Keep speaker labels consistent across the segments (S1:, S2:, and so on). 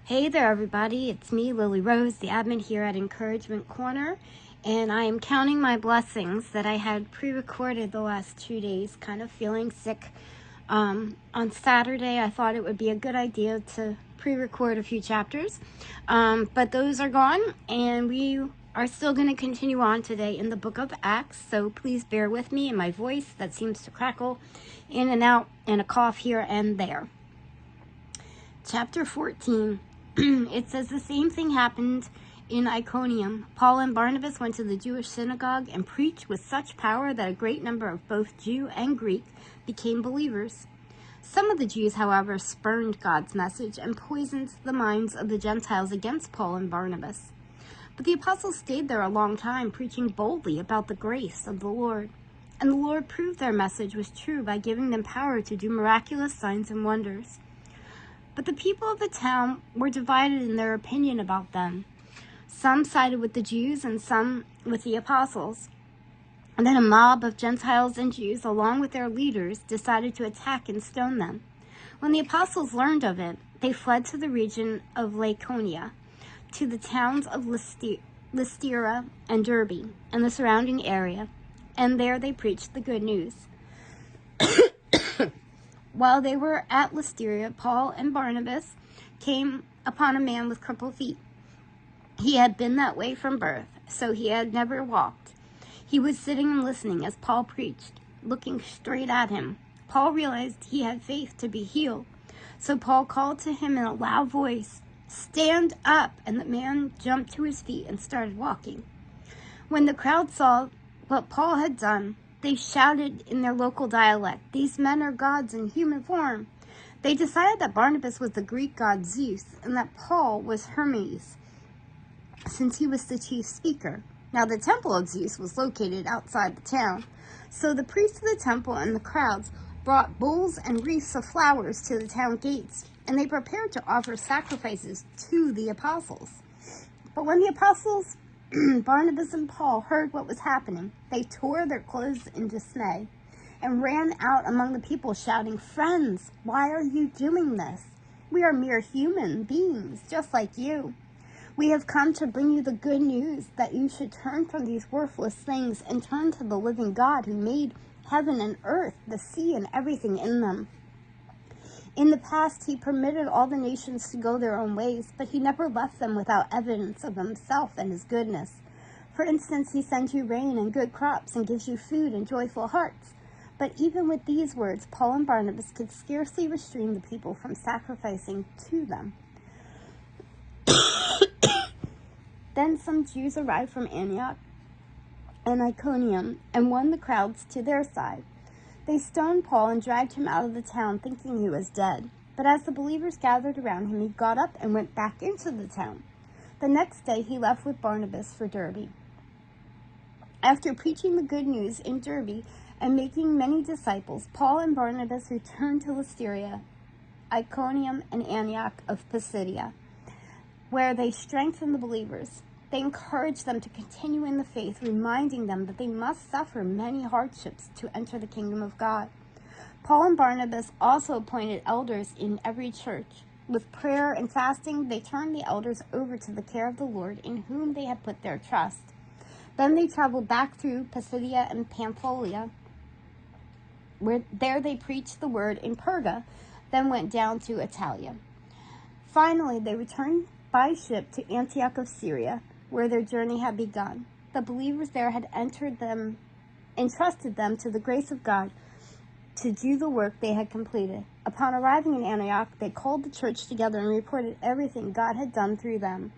S1: Hey there, everybody. It's me, Lily Rose, the admin here at Encouragement Corner, and I am counting my blessings that I had pre-recorded the last 2 days, kind of feeling sick. On Saturday, I thought it would be a good idea to pre-record a few chapters, but those are gone, and we are still going to continue on today in the book of Acts, so please bear with me in my voice that seems to crackle in and out, and a cough here and there. Chapter 14. It says the same thing happened in Iconium. Paul and Barnabas went to the Jewish synagogue and preached with such power that a great number of both Jew and Greek became believers. Some of the Jews, however, spurned God's message and poisoned the minds of the Gentiles against Paul and Barnabas. But the apostles stayed there a long time, preaching boldly about the grace of the Lord. And the Lord proved their message was true by giving them power to do miraculous signs and wonders. But the people of the town were divided in their opinion about them. Some sided with the Jews and some with the apostles. And then a mob of Gentiles and Jews, along with their leaders, decided to attack and stone them. When the apostles learned of it, they fled to the region of Laconia, to the towns of Lystra and Derbe and the surrounding area, and there they preached the good news. While they were at Lystra, Paul and Barnabas came upon a man with crippled feet. He had been that way from birth, so he had never walked. He was sitting and listening as Paul preached, looking straight at him. Paul realized he had faith to be healed, so Paul called to him in a loud voice, "Stand up!" And the man jumped to his feet and started walking. When the crowd saw what Paul had done, they shouted in their local dialect, "These men are gods in human form." They decided that Barnabas was the Greek god Zeus and that Paul was Hermes, since he was the chief speaker. Now the temple of Zeus was located outside the town, so the priests of the temple and the crowds brought bulls and wreaths of flowers to the town gates, and they prepared to offer sacrifices to the apostles. But when the apostles Barnabas and Paul heard what was happening, they tore their clothes in dismay and ran out among the people shouting, "Friends, why are you doing this? We are mere human beings, just like you. We have come to bring you the good news that you should turn from these worthless things and turn to the living God who made heaven and earth, the sea, and everything in them. In the past, he permitted all the nations to go their own ways, but he never left them without evidence of himself and his goodness. For instance, he sends you rain and good crops and gives you food and joyful hearts." But even with these words, Paul and Barnabas could scarcely restrain the people from sacrificing to them. Then some Jews arrived from Antioch and Iconium and won the crowds to their side. They stoned Paul and dragged him out of the town, thinking he was dead. But as the believers gathered around him, he got up and went back into the town. The next day, he left with Barnabas for Derbe. After preaching the good news in Derbe and making many disciples, Paul and Barnabas returned to Lystra, Iconium, and Antioch of Pisidia, where they strengthened the believers. They encouraged them to continue in the faith, reminding them that they must suffer many hardships to enter the kingdom of God. Paul and Barnabas also appointed elders in every church. With prayer and fasting, they turned the elders over to the care of the Lord, in whom they had put their trust. Then they traveled back through Pisidia and Pamphylia, where there they preached the word in Perga, then went down to Italia. Finally, they returned by ship to Antioch of Syria, where their journey had begun. The believers there had entrusted them to the grace of God to do the work they had completed. Upon arriving in Antioch, they called the church together and reported everything God had done through them,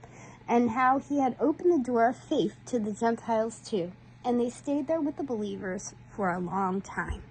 S1: and how he had opened the door of faith to the Gentiles too. And they stayed there with the believers for a long time.